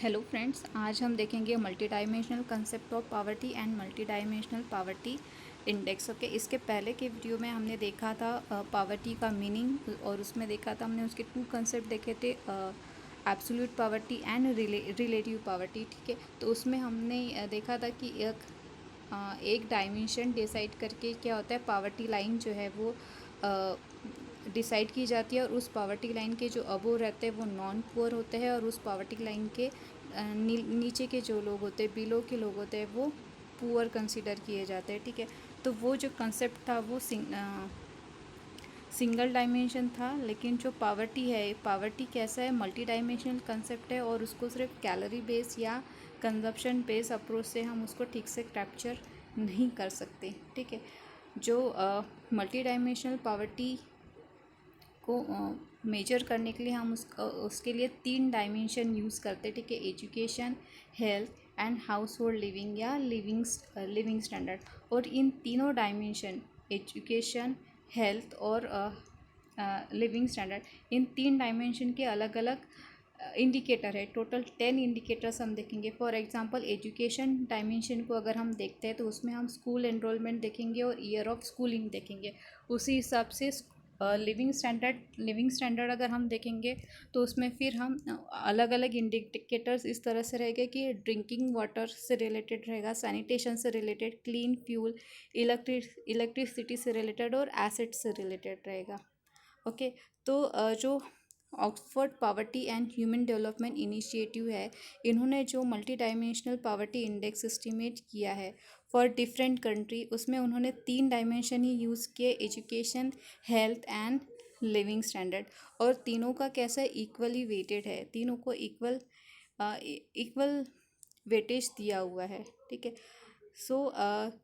Hello friends, आज हम देखेंगे multi dimensional concept of poverty and multi dimensional poverty index. Okay, इसके पहले के वीडियो में हमने देखा था पावर्टी का मीनिंग, और उसमें देखा था हमने उसके टू कंसेप्ट देखे थे, absolute poverty and relative poverty. ठीक है, तो उसमें हमने देखा था कि एक डायमेंशन डिसाइड करके क्या होता है, पावर्टी लाइन जो है वो डिसाइड की जाती है, और उस पावर्टी लाइन के जो अबोव रहते हैं वो नॉन पुअर होते हैं, और उस पावर्टी लाइन के नीचे के जो लोग होते हैं, बिलो के लोग होते हैं, वो पुअर कंसिडर किए जाते हैं। ठीक है, तो वो जो कंसेप्ट था वो सिंगल डायमेंशन था, लेकिन जो पावर्टी है, पावर्टी कैसा है, मल्टी डायमेंशनल कंसेप्ट है, और उसको सिर्फ कैलोरी बेस या कंजप्शन बेस अप्रोच से हम उसको ठीक से कैप्चर नहीं कर सकते। ठीक है, जो मल्टी डायमेंशनल पावर्टी को मेजर करने के लिए हम उसके लिए 3 डायमेंशन यूज़ करते हैं। ठीक है, education, health and house hold living या लिविंग स्टैंडर्ड। और इन तीनों डायमेंशन, एजुकेशन, हेल्थ और लिविंग स्टैंडर्ड, इन 3 डायमेंशन के अलग अलग इंडिकेटर है। टोटल 10 इंडिकेटर्स हम देखेंगे। फॉर एग्जांपल एजुकेशन डायमेंशन को अगर हम देखते हैं तो उसमें हम स्कूल एनरोलमेंट देखेंगे और ईयर ऑफ स्कूलिंग देखेंगे। उसी हिसाब से लिविंग स्टैंडर्ड अगर हम देखेंगे तो उसमें फिर हम अलग अलग इंडिकेटर्स इस तरह से रहेगा कि ड्रिंकिंग वाटर से रिलेटेड रहेगा, सैनिटेशन से रिलेटेड, क्लीन फ्यूल, इलेक्ट्रिसिटी से रिलेटेड और एसिड से रिलेटेड रहेगा। ओके, तो जो Oxford poverty and human development initiative है, इन्होंने जो multi dimensional poverty index estimate किया है फॉर डिफरेंट कंट्री, उसमें उन्होंने 3 डायमेंशन ही यूज़ किए, education, health and living standard. और तीनों का कैसा इक्वली वेटेड है, तीनों को इक्वल वेटेज दिया हुआ है। ठीक है, सो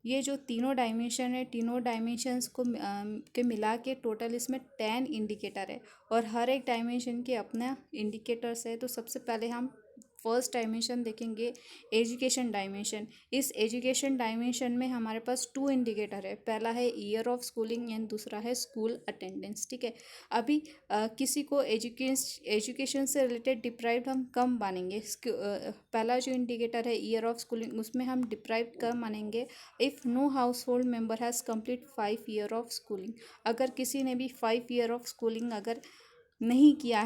ये जो तीनों डायमेंशन है, तीनों डायमेंशंस को के मिला के टोटल इसमें 10 इंडिकेटर है, और हर एक डायमेंशन के अपना इंडिकेटर्स है। तो सबसे पहले हम फर्स्ट डायमेंशन देखेंगे, एजुकेशन डायमेंशन। इस एजुकेशन डायमेंशन में हमारे पास 2 इंडिकेटर है, पहला है ईयर ऑफ स्कूलिंग एंड दूसरा है स्कूल अटेंडेंस। ठीक है, अभी किसी को एजुकेशन से रिलेटेड डिप्राइव्ड हम कम मानेंगे। पहला जो इंडिकेटर है ईयर ऑफ स्कूलिंग, उसमें हम डिप्राइव्ड कम मानेंगे if no household member has complete 5 year of schooling. अगर किसी ने भी 5 ईयर ऑफ स्कूलिंग अगर नहीं किया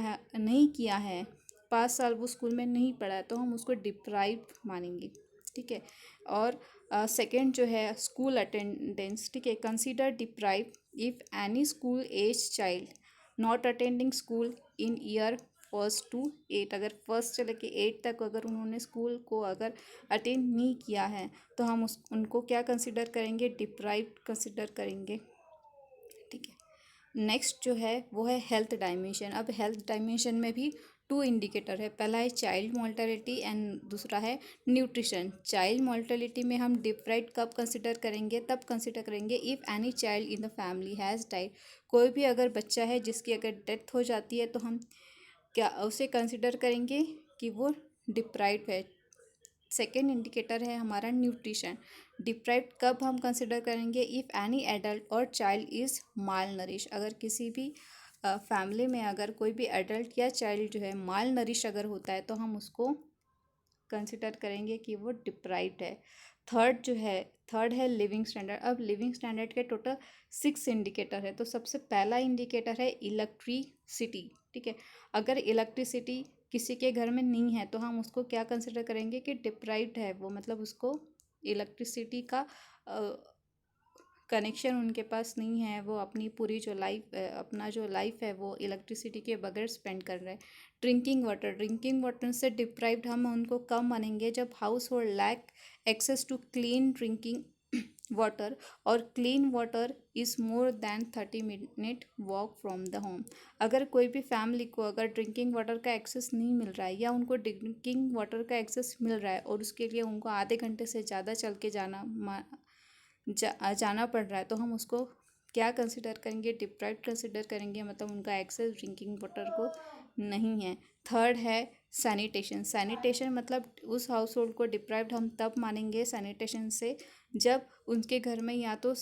है 5 साल वो स्कूल में नहीं पढ़ा है, तो हम उसको डिप्राइव्ड मानेंगे। ठीक है, और सेकेंड जो है स्कूल अटेंडेंस। ठीक है, consider deprive if any school age child not attending school in year first to 8। अगर फर्स्ट से लेके 8 तक अगर उन्होंने स्कूल को अगर अटेंड नहीं किया है तो हम उनको क्या कंसिडर करेंगे, डिप्राइव्ड कंसिडर करेंगे। ठीक है, नेक्स्ट जो है वो है हेल्थ डायमेंशन। अब हेल्थ डायमेंशन में भी 2 इंडिकेटर है, पहला है चाइल्ड मोर्टेलिटी एंड दूसरा है न्यूट्रिशन। चाइल्ड मोर्टेलिटी में हम डिप्राइव्ड कब कंसिडर करेंगे, तब कंसिडर करेंगे if any child in the family has died. कोई भी अगर बच्चा है जिसकी अगर डेथ हो जाती है तो हम क्या उसे कंसिडर करेंगे कि वो डिप्राइव्ड है। सेकेंड इंडिकेटर है हमारा न्यूट्रिशन। डिप्राइव्ड कब हम कंसिडर करेंगे, इफ़ एनी एडल्ट और चाइल्ड इज़ माल नरिश। अगर किसी भी फैमिली में अगर कोई भी एडल्ट या चाइल्ड जो है माल नरिश अगर होता है तो हम उसको कंसिडर करेंगे कि वो डिप्राइव्ड है। थर्ड है लिविंग स्टैंडर्ड। अब लिविंग स्टैंडर्ड के टोटल 6 इंडिकेटर है। तो सबसे पहला इंडिकेटर है इलेक्ट्रिसिटी। ठीक है, अगर इलेक्ट्रिसिटी किसी के घर में नहीं है तो हम उसको क्या कंसिडर करेंगे कि डिप्राइव्ड है वो, मतलब उसको इलेक्ट्रिसिटी का कनेक्शन उनके पास नहीं है, वो अपनी पूरी जो अपना जो लाइफ है वो इलेक्ट्रिसिटी के बगैर स्पेंड कर रहे हैं। ड्रिंकिंग वाटर से डिप्राइव्ड हम उनको कम मानेंगे जब household lack access to clean drinking water, और clean water is more than 30 minute walk from the home. अगर कोई भी फैमिली को अगर ड्रिंकिंग वाटर का एक्सेस नहीं मिल रहा है, या उनको ड्रिंकिंग वाटर का एक्सेस मिल रहा है और उसके लिए उनको आधे घंटे से ज़्यादा चल के जाना पड़ रहा है, तो हम उसको क्या कंसिडर करेंगे, डिप्राइव्ड कंसिडर करेंगे, मतलब उनका एक्सेस ड्रिंकिंग वाटर को नहीं है। थर्ड है सैनिटेशन मतलब उस हाउस होल्ड को डिप्राइव्ड हम तब मानेंगे सैनिटेशन से जब उनके घर में या तो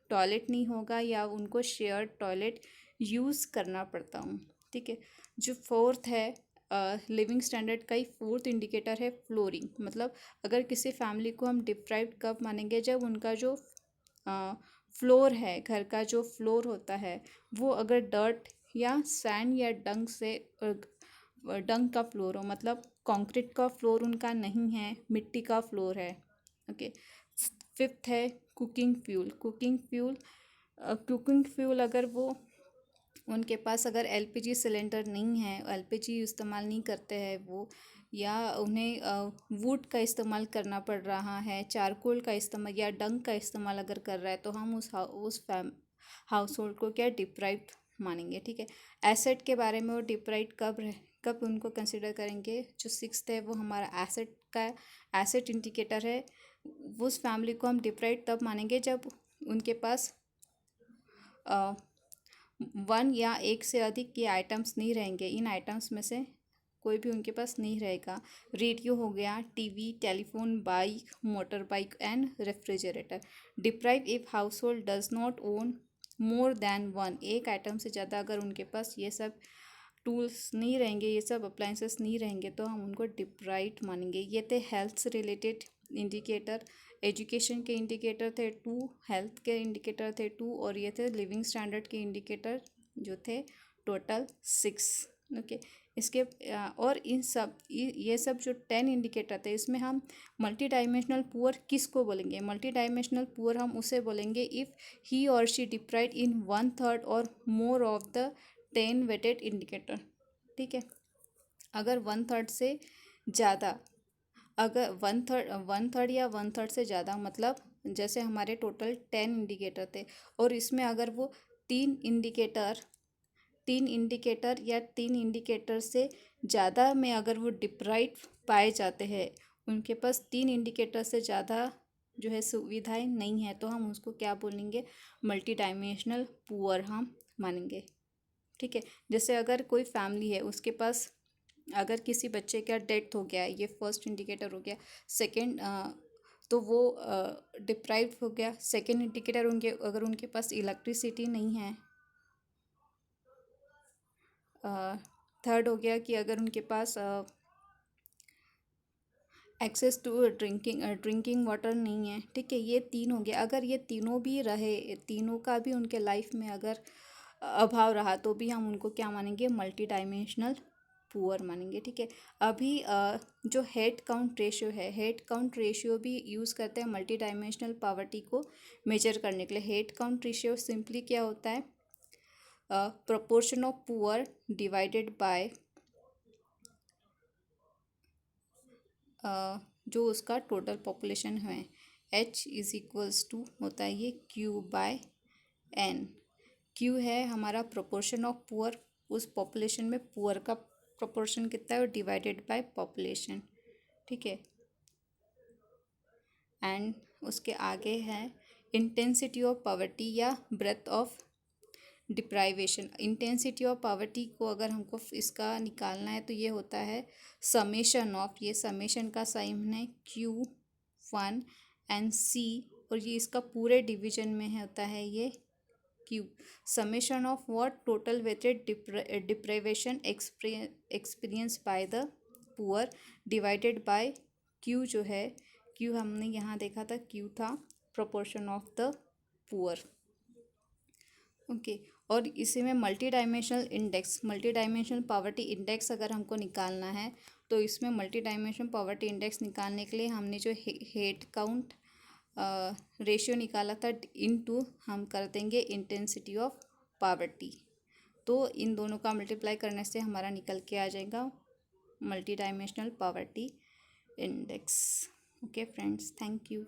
टॉयलेट नहीं होगा या उनको शेयर्ड टॉयलेट यूज़ करना पड़ता हूँ। ठीक है, जो फोर्थ है लिविंग स्टैंडर्ड का ही फोर्थ इंडिकेटर है फ्लोरिंग। मतलब अगर किसी फैमिली को हम डिप्राइव्ड कब मानेंगे, जब उनका जो फ्लोर है, घर का जो फ्लोर होता है वो अगर डर्ट या सैंड या डंग से डंग का फ्लोर हो, मतलब कंक्रीट का फ्लोर उनका नहीं है, मिट्टी का फ्लोर है। ओके। फिफ्थ है कुकिंग फ्यूल। कुकिंग फ्यूल अगर वो उनके पास अगर एलपीजी सिलेंडर नहीं है, एलपीजी इस्तेमाल नहीं करते हैं वो, या उन्हें वुड का इस्तेमाल करना पड़ रहा है, चारकोल का इस्तेमाल या डंग का इस्तेमाल अगर कर रहा है, तो हम उस हाउस होल्ड को क्या डिप्राइव्ड मानेंगे। ठीक है। एसेट के बारे में वो डिप्राइव्ड कब उनको कंसिडर करेंगे। जो सिक्स्थ है वो हमारा एसेट इंडिकेटर है। उस फैमिली को हम डिप्राइव्ड तब मानेंगे जब उनके पास वन या एक से अधिक ये आइटम्स नहीं रहेंगे। इन आइटम्स में से कोई भी उनके पास नहीं रहेगा। रेडियो हो गया, TV, telephone, bike, motor bike and refrigerator. Deprive if house hold does not own more than one. एक आइटम से ज़्यादा अगर उनके पास ये सब टूल्स नहीं रहेंगे, ये सब अप्लाइंसेस नहीं रहेंगे, तो हम उनको डिप्राइव्ड मानेंगे। ये थे हेल्थ से रिलेटेड इंडिकेटर। एजुकेशन के इंडिकेटर थे 2, हेल्थ के इंडिकेटर थे 2, और ये थे लिविंग स्टैंडर्ड के इंडिकेटर जो थे टोटल 6। ओके। इसके और इन सब ये सब जो 10 इंडिकेटर थे, इसमें हम मल्टी डायमेंशनल पुअर किसको बोलेंगे। मल्टी डायमेंशनल पुअर हम उसे बोलेंगे इफ़ ही और शी डिप्राइव्ड इन 1/3 और more of the 10 weighted indicator. ठीक है। अगर 1/3 से ज़्यादा, अगर वन थर्ड या 1/3 से ज़्यादा, मतलब जैसे हमारे टोटल 10 इंडिकेटर थे, और इसमें अगर वो तीन इंडिकेटर या 3 इंडिकेटर से ज़्यादा में अगर वो डिप्राइव पाए जाते हैं, उनके पास 3 इंडिकेटर से ज़्यादा जो है सुविधाएं नहीं है, तो हम उसको क्या बोलेंगे, मल्टी डायमेंशनल पुअर हम मानेंगे। ठीक है। जैसे अगर कोई फैमिली है, उसके पास अगर किसी बच्चे का डेथ हो गया, ये फर्स्ट इंडिकेटर हो गया। सेकंड, तो वो डिप्राइव हो गया। सेकंड इंडिकेटर अगर उनके पास इलेक्ट्रिसिटी नहीं है। थर्ड हो गया कि अगर उनके पास एक्सेस टू ड्रिंकिंग वाटर नहीं है। ठीक है। ये 3 हो गया। अगर ये तीनों भी रहे, तीनों का भी उनके लाइफ में अगर अभाव रहा, तो भी हम उनको क्या मानेंगे, मल्टी डायमेंशनल पुअर मानेंगे। ठीक है। अभी जो हेड काउंट रेशियो है, हेड काउंट रेशियो भी यूज़ करते हैं मल्टी डायमेंशनल पॉवर्टी को मेजर करने के लिए। हेड काउंट रेशियो सिंपली क्या होता है, proportion of poor divided bye जो उसका टोटल पॉपुलेशन है। H=2 होता है ये Q/N। Q है हमारा प्रोपोर्शन ऑफ पुअर, उस पॉपुलेशन में पुअर का प्रोपोर्शन कितना है, डिवाइडेड बाय पॉपुलेशन। ठीक है। एंड उसके आगे है इंटेंसिटी ऑफ पॉवर्टी या breadth of deprivation. Intensity of poverty को अगर हमको इसका निकालना है, तो ये होता है समेशन ऑफ, ये समेशन का साइन है Q1 एंड C, और ये इसका पूरे डिवीजन में होता है ये Q। Summation of what, total weighted deprivation experience by the poor divided by Q जो है, Q हमने यहाँ देखा था, Q था proportion of the poor. Okay. और इसी में multi dimensional index, multi dimensional poverty index अगर हमको निकालना है, तो इसमें मल्टी डायमेंशनल पॉवर्टी इंडेक्स निकालने के लिए हमने जो हेड काउंट रेशियो निकाला था, इनटू हम कर देंगे इंटेंसिटी ऑफ पॉवर्टी। तो इन दोनों का मल्टीप्लाई करने से हमारा निकल के आ जाएगा multi dimensional poverty index. Okay friends, thank you.